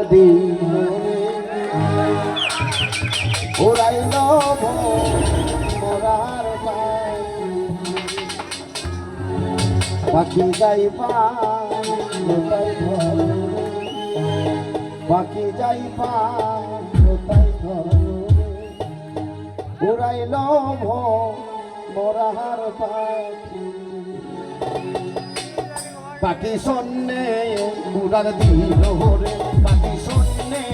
দিল উড়াইল মোরার পাখি যাইবা পাখি যাইবা উড়াইল মোরার পাখি শূন্যে উড়ার দিল রে পাখি শূন্যে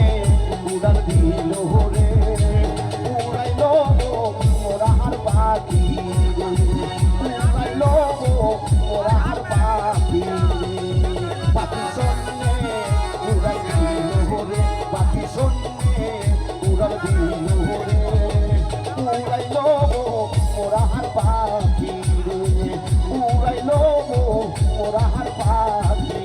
উড়ার দিল রে উড়াইল মোরার পাখি উড়াইল মোরার পাখি পাখি শূন্যে উড়ার দিল রে পাখি শূন্যে উড়ার দিল রে উড়াইল মোরার পাখি উড়াইল মোরার পাখি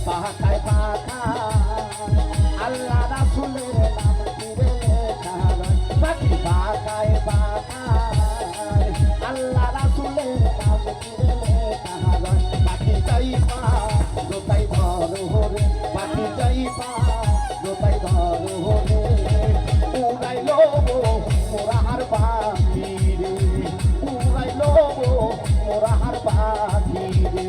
পাখায় পাখা আল্লাহ রাসূলের নাম দিলে লেখা পাখি পাখায় পাখা আল্লাহ রাসূলের নাম দিলে লেখা পাখি যাইবা দোতাই ধরো রে পাখি যাইবা দোতাই ধরো রে উড়াইল মোরার পাখি রে উড়াইল মোরার পাখি রে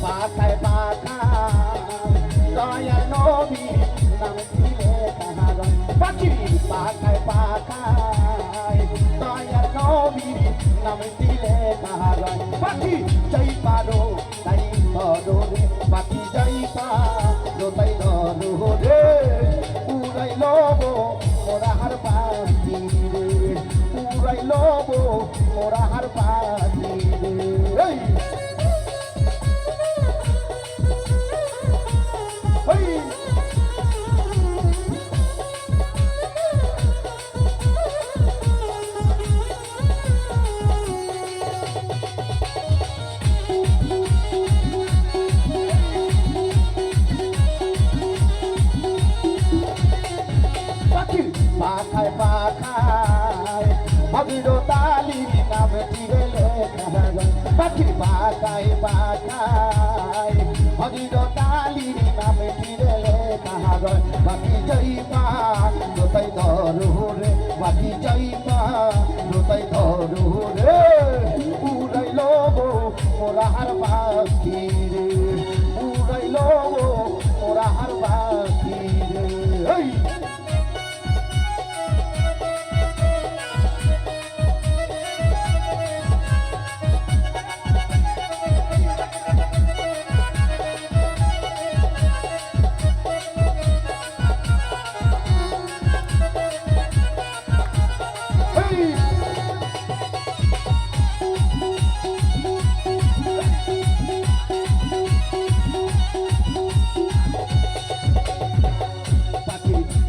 পাখায় পাখা দয়াল নবী নাম দিলে কাহারণ পাখি পাখায় পাখা দয়াল নবী নাম দিলে কাহারণ পাখি যাই পারো তাই ধরো রে পাখি যাই পারো তাই ধরো রে উড়াইল মোরার পাখি রে উড়াইল মোরার পাখি রে পাখায় পাখায় ভাবির তালির নাম দিলে লেখা পাখি পাখায় পাখায় ভাবির তালির নাম দিলে লেখা পাখি যাইবা দোতাই ধরো রে পাখি যাইবা দোতাই ধরো রে উড়াইল মোরার পাখি রে উড়াইল মোরার পাখি রে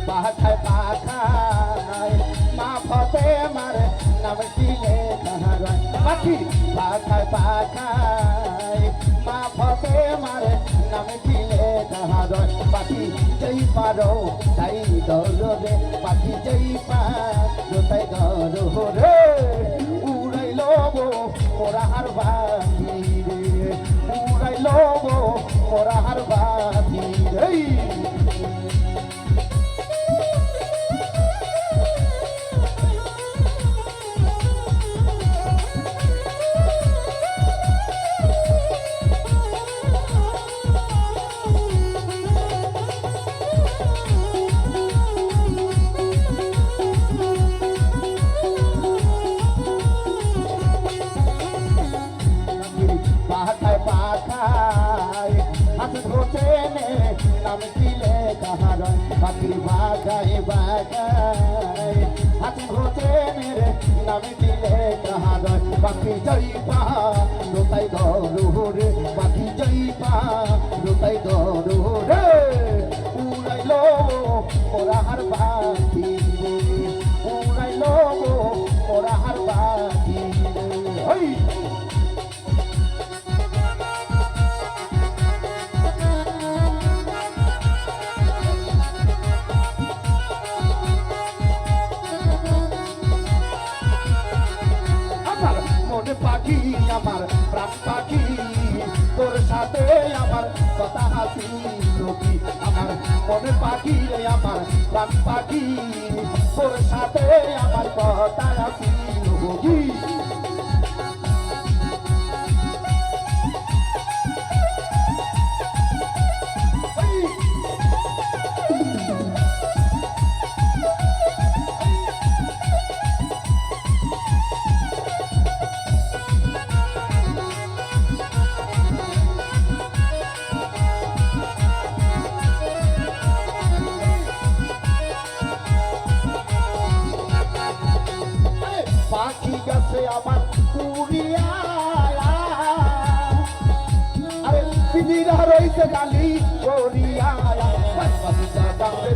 পাখায় পাখায় মা ফতে মার নাম দিলে কাহারণ পাখি পাখায় পাখায় মা ফতে মার নাম দিলে কাহারণ পাখি যাই পারো তাই ধরো রে পাখি যাই পারো তাই ধরো রে উড়াইল মোরার পাখি রে উড়াইল মোরার পাখি রে নাম দিলে কাহার পাখির বাগায় বাগায় হাতি হোসেনের নাম দিলে কাহার পাখি যাইবা রোতাই দরুরে পাখি যাইবা রোতাই দরুরে উড়াইলো ওরা হার পাখি উড়াইলো ওরা হার পাখি ওই পাখি আমার প্রাণ পাখি তোর সাথে আমার কথা হাসি লোকি আমার মনে পাখি রে আমার প্রাণ পাখি তোর সাথে আমার কথা হাসি লোকি পাখি গেছে আমার পুরিয়া আরে পিদিরা রইছে গালি করিয়া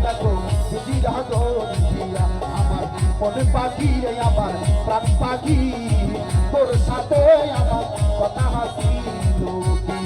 দেখো পিদিরা দরিয়া আমার মনে পাখি রে আমার প্রাণ পাখি তোর সাথে আমার কথা হাসি লোকি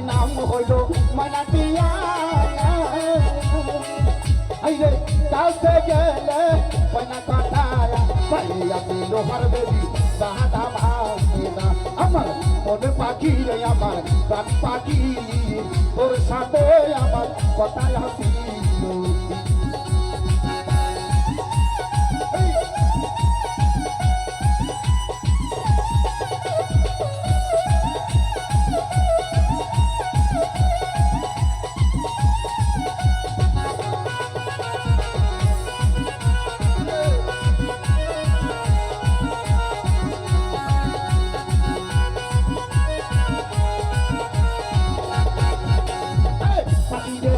নাম হইল মানাটিয়া আইরে কাছে গেলে পয়না কাটায়া পাইয়া লোহার বেবি বাহাদা ভাসিনা আমার মনে পাখি রে আমার প্রাণ পাখি তোর সাথে আমার কথা হাসি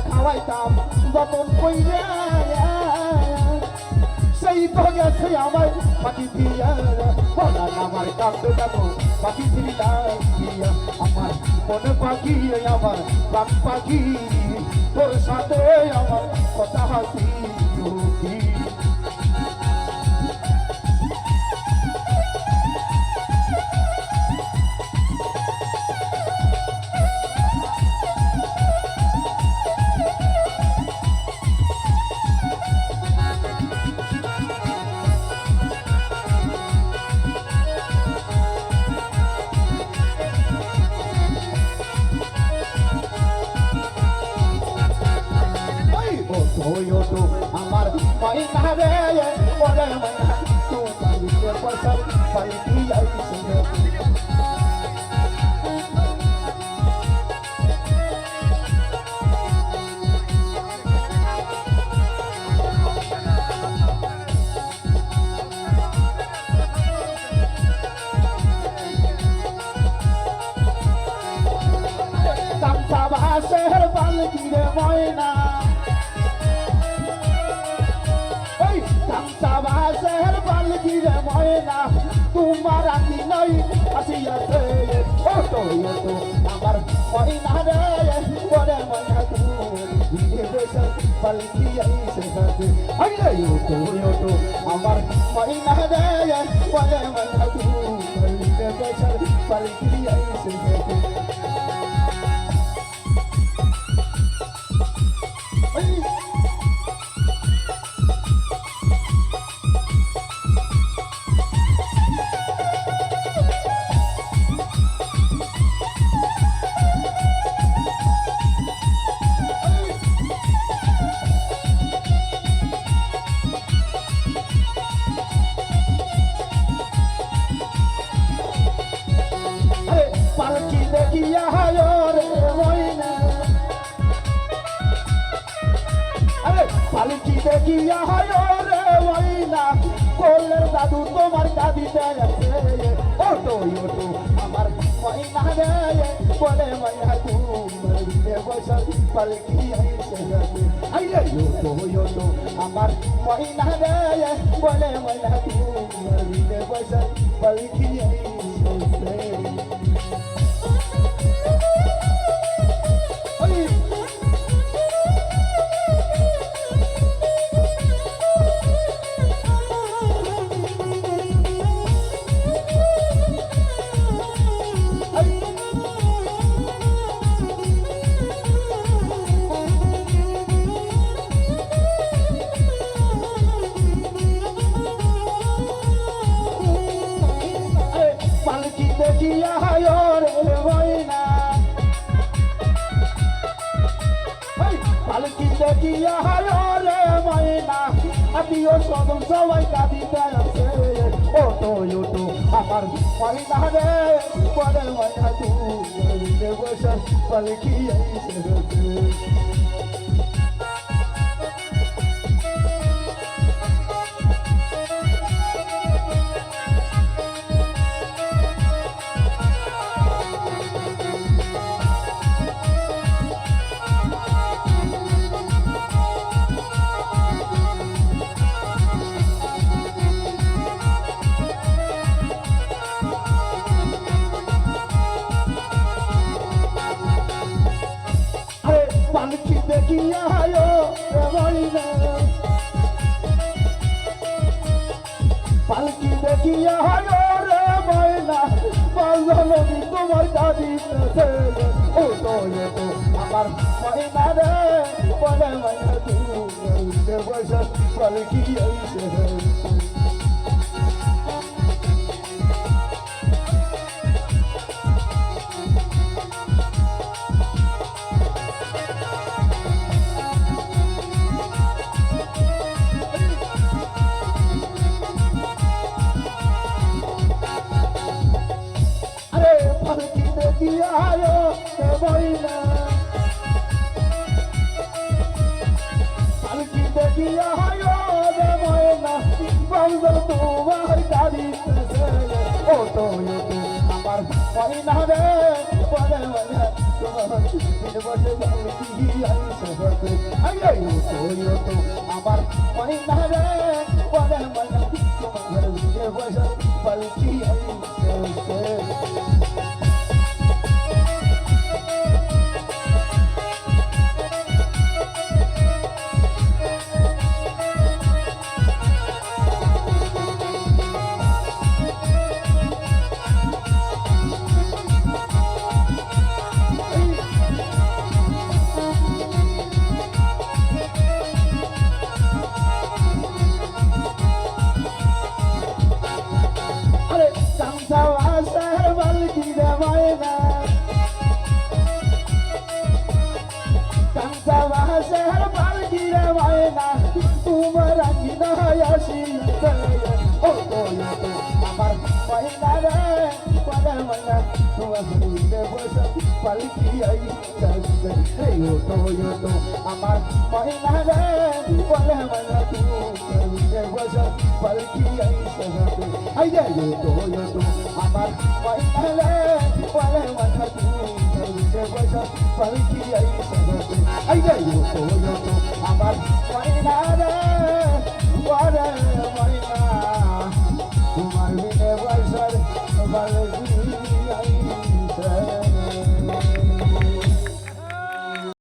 খাওয়াইতাম যতন কইরা সেই তো গেছে আমার পাখি দিয়া বলার আমার কাঁদতে দেখো পাখি দিয়া আমার মনে পাখি আমার প্রাণ পাখি তোর সাথে আমার কথা হাসি লোকি ওটো আমার ময়না রে ওরে ময়না তো পাইতে পছন্দ পাইতি আইছে তামসা বাসের পালকি রে ময়না তামসাবাসের পালকি রে ময়না তোমার আতি নই আসিয়াছে ওটো ওটো আমার ময়না রে ওরে ময়না তুমি পালকি আইছে সাথে আইরে ওটো ওটো আমার ময়না রে ওরে ময়না তুমি পালকি আইছে সাথে পালকি দেখিয়া হয় রে ময়না কোলের দাদু তোমার কাঁদিতে আছে ওটো ওটো আমার ময়না রে বলে ময়না তোমার দিকে বসে পালকি আইছে আইলে ওটো ওটো আমার ময়না রে বলে ময়না তোমার দিকে বসে পালকি আইছে দেখিয়া রে ময়না পালকি দেখিয়া রে ময়না আত্মীয় স্বজন সবাই কাঁদিতে আছে ওটো ওটো আমার ময়না রে বলে ময়না তুমি বসে পালকি আইছে পালকি দেখিয়া রে ময়না পালকি দেখিয়া রে ময়না পালকি তোমার কাঁদিতেছে ওটো ওটো আমার ময়না রে বলে ময়না তুমি বসে পালকি আইছে পালকি দেখিয়া রে ময়না পালকি দেখিয়া রে ময়না বাউল তোমার কাঁদিতেছে ওটো ওটো আমার ময়না রে বলে ময়না তোমার দিকে বসে পালকি আইছে আইলে ওটো ওটো আমার ময়না রে বলে ময়না তোমার দিকে বসে পালকি আইছে তোমার আঙ্গিনা আসিতে ওটো ওটো আমার ময়না রে বলে ময়না তোমার দিকে বসে পালকি আইছে ওটো ওটো আমার ময়না রে বলে ময়না তোমার দিকে বসে পালকি আইছে আইলে ওটো ওটো আমার ময়না রে বলে ময়না তোমার দিকে বসে পালকি আইছে আইলে ওটো ওটো আমার ময়না রে বলে